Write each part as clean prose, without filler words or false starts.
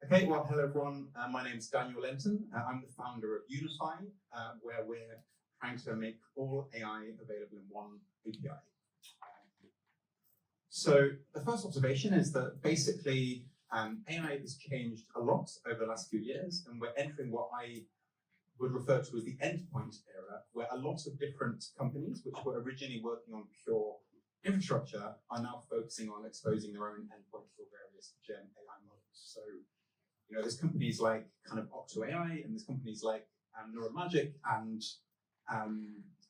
Okay, well, hello everyone. My name is Daniel Lenton. I'm the founder of Unify, where we're trying to make all AI available in one API. So the first observation is that basically AI has changed a lot over the last few years, and we're entering what I would refer to as the endpoint era, where a lot of different companies, which were originally working on pure infrastructure, are now focusing on exposing their own endpoints for various Gen AI models. So, you know, there's companies like kind of Octo AI, and there's companies like Neuromagic and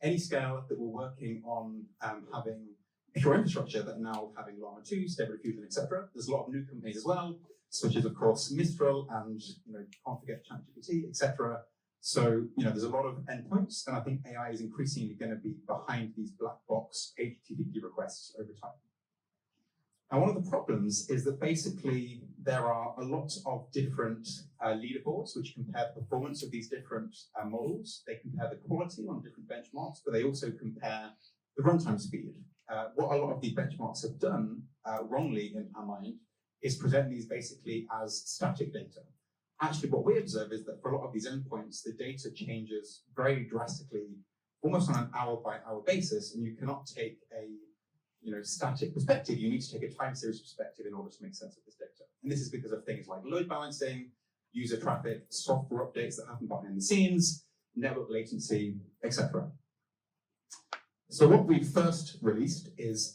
Anyscale that were working on having pure infrastructure that are now having Llama 2, Stable Diffusion, etc. There's a lot of new companies as well, such as, of course, Mistral and, you know, can't forget ChatGPT, etc. So, you know, there's a lot of endpoints, and I think AI is increasingly going to be behind these black box HTTP requests over time. Now, one of the problems is that basically there are a lot of different leaderboards which compare the performance of these different models. They compare the quality on different benchmarks, but they also compare the runtime speed. What a lot of these benchmarks have done wrongly in our mind is present these basically as static data. Actually, what we observe is that for a lot of these endpoints, the data changes very drastically, almost on an hour-by-hour basis, and you cannot take a static perspective. You need to take a time series perspective in order to make sense of this data. And this is because of things like load balancing, user traffic, software updates that happen behind the scenes, network latency, etc. So what we first released is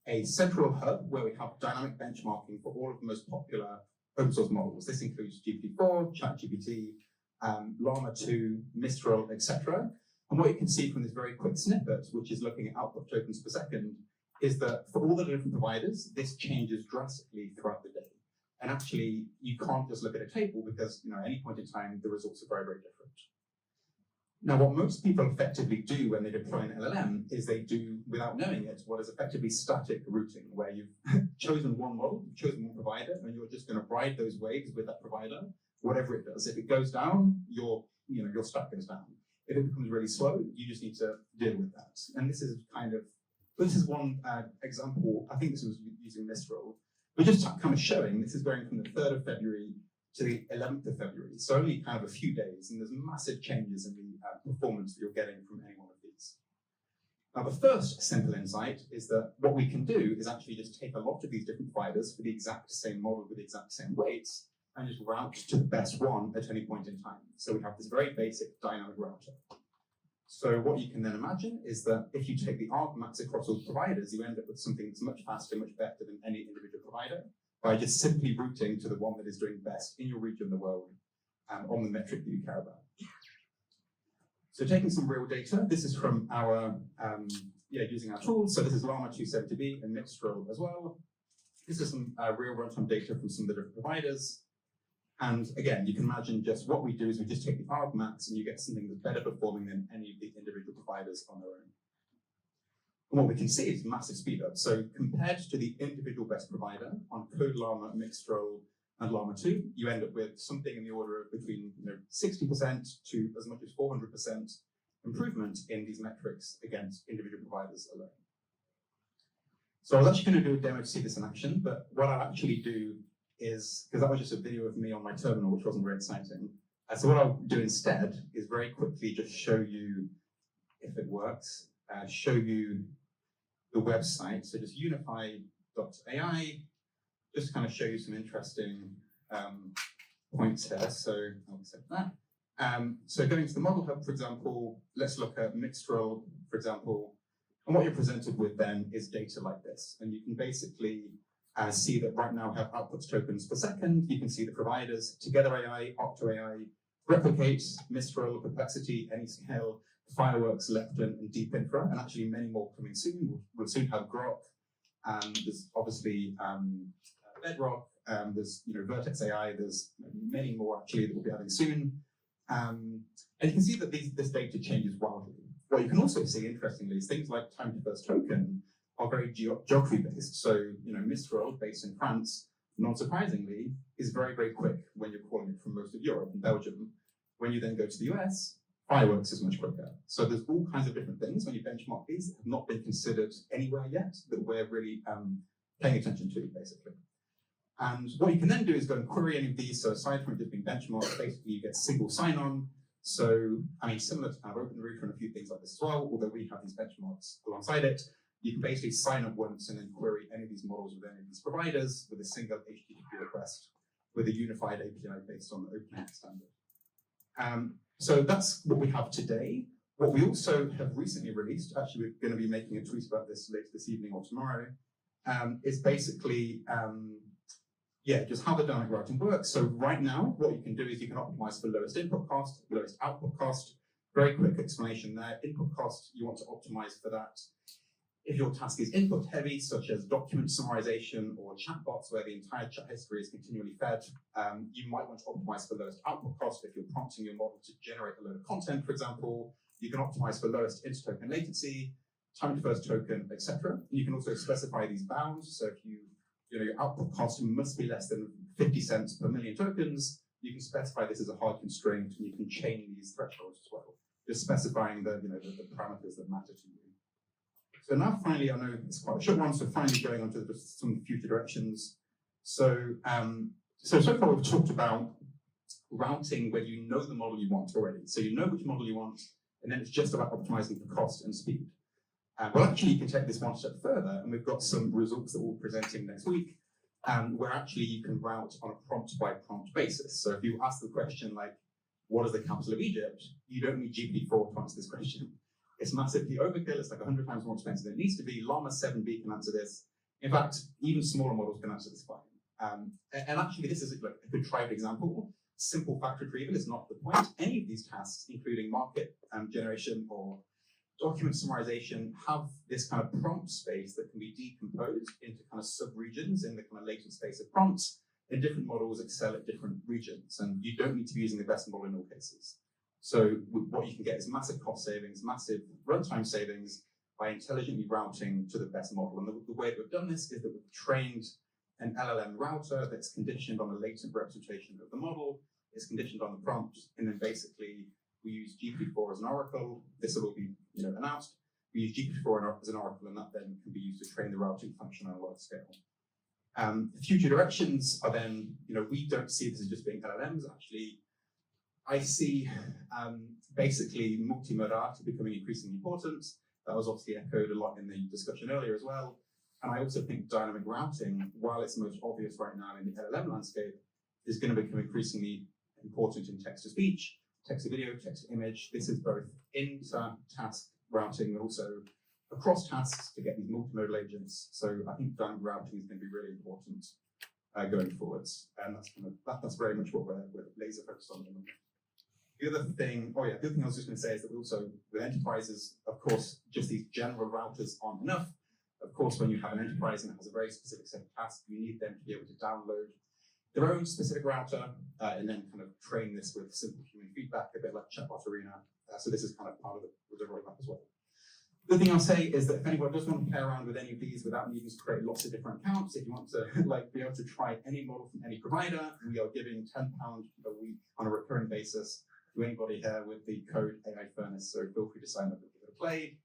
a central hub where we have dynamic benchmarking for all of the most popular open source models. This includes GPT-4, ChatGPT, Llama 2, Mistral, etc. And what you can see from this very quick snippet, which is looking at output tokens per second, is that for all the different providers, this changes drastically throughout the day. And actually, you can't just look at a table because, at any point in time, the results are very, very different. Now, what most people effectively do when they deploy an LLM is they do, without knowing it, what is effectively static routing, where you've chosen one model, you've chosen one provider, and you're just going to ride those waves with that provider, whatever it does. If it goes down, your stack goes down. If it becomes really slow, you just need to deal with that. And this is one example. I think this was using Mistral, but just kind of showing this is going from the 3rd of February to the 11th of February, so only kind of a few days, and there's massive changes in the performance that you're getting from any one of these. Now, the first simple insight is that what we can do is actually just take a lot of these different providers for the exact same model with the exact same weights and just route to the best one at any point in time. So we have this very basic dynamic router. So what you can then imagine is that if you take the argmax across all providers, you end up with something that's much faster, much better than any individual provider, by just simply routing to the one that is doing best in your region of the world on the metric that you care about. So taking some real data, this is from our, using our tools. So this is Llama 270B and Mistral as well. This is some real runtime data from some of the different providers. And again, you can imagine just what we do is we just take the argmax and you get something that's better performing than any of the individual providers on their own. And what we can see is massive speed up. So compared to the individual best provider on Code Llama, Mistral, and Llama 2, you end up with something in the order of between 60% to as much as 400% improvement in these metrics against individual providers alone. So I was actually going to do a demo to see this in action, but what I'll actually do is, because that was just a video of me on my terminal, which wasn't very exciting. So what I'll do instead is very quickly just show you, if it works, show you the website. So just unify.ai, just to kind of show you some interesting points here. So I'll accept that. So going to the model hub, for example, let's look at Mistral, for example. And what you're presented with then is data like this. And you can basically see that right now we have outputs tokens per second. You can see the providers, Together AI, Octo AI, Replicate, Mistral, Perplexity, Anyscale, Fireworks, Lepton, and Deep Infra, and actually many more coming soon. We'll soon have Grok. There's obviously Bedrock. There's Vertex AI. There's many more actually that we'll be adding soon. And you can see that this data changes wildly. What you can also see, interestingly, is things like time to first token are very geography based. So Mistral, based in France, not surprisingly, is very, very quick when you're calling it from most of Europe and Belgium. When you then go to the US, Fireworks is much quicker. So there's all kinds of different things when you benchmark these that have not been considered anywhere yet that we're really paying attention to, basically. And what you can then do is go and query any of these. So aside from just being benchmarked, basically you get single sign-on. So, I mean, similar to kind of OpenRouter and a few things like this as well, although we have these benchmarks alongside it, you can basically sign up once and then query any of these models with any of these providers with a single HTTP request with a unified API based on the OpenApp standard. So that's what we have today. What we also have recently released, actually we're going to be making a tweet about this later this evening or tomorrow, is basically just how the dynamic routing works. So right now, what you can do is you can optimize for lowest input cost, lowest output cost. Very quick explanation there. Input cost, you want to optimize for that. If your task is input heavy, such as document summarization or chatbots where the entire chat history is continually fed, you might want to optimize for lowest output cost. If you're prompting your model to generate a load of content, for example, you can optimize for lowest inter-token latency, time to first token, etc. You can also specify these bounds. So if your output cost must be less than 50 cents per million tokens, you can specify this as a hard constraint, and you can chain these thresholds as well, just specifying the parameters that matter to you. So now finally, I know it's quite a short one, so finally going on to some future directions. So so far we've talked about routing where you know the model you want already. So you know which model you want, and then it's just about optimizing for cost and speed. Well, actually, you can take this one step further, and we've got some results that we're presenting next week, where actually you can route on a prompt-by-prompt basis. So if you ask the question like, what is the capital of Egypt? You don't need GPT-4 to answer this question. It's massively overkill. It's like 100 times more expensive than it needs to be. Llama 7B can answer this. In fact, even smaller models can answer this fine. And actually, this is a contrived example. Simple fact retrieval is not the point. Any of these tasks, including market generation or document summarization, have this kind of prompt space that can be decomposed into kind of sub-regions in the kind of latent space of prompts, and different models excel at different regions, and you don't need to be using the best model in all cases. So what you can get is massive cost savings, massive runtime savings by intelligently routing to the best model. And the way that we've done this is that we've trained an LLM router that's conditioned on a latent representation of the model, it's conditioned on the prompt, and then basically we use GPT-4 as an oracle. This will all be announced. We use GPT-4 as an oracle, and that then can be used to train the routing function on a large scale. Future directions are then, we don't see this as just being LLMs. Actually, I see basically multimodality becoming increasingly important. That was obviously echoed a lot in the discussion earlier as well. And I also think dynamic routing, while it's most obvious right now in the LLM landscape, is going to become increasingly important in text-to-speech, text-to-video, text-to-image. This is both inter-task routing, but also across tasks to get these multimodal agents. So I think dynamic routing is going to be really important going forwards, and that's very much what we're laser focused on. The other thing, the other thing I was just going to say is that we also, with enterprises, of course, just these general routers aren't enough. Of course, when you have an enterprise and it has a very specific set of tasks, you need them to be able to download their own specific router and then kind of train this with simple human feedback, a bit like Chatbot Arena. So this is kind of part of the roadmap as well. The thing I'll say is that if anyone does want to play around with any of these without needing to create lots of different accounts, if you want to be able to try any model from any provider, we are giving £10 a week on a recurring basis to anybody here with the code AI Furnace. So feel free to sign up and give it a play.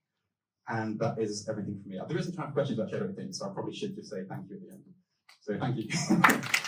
And that is everything from me. There isn't time for questions, actually, I don't think, so I probably should just say thank you at the end. So thank you.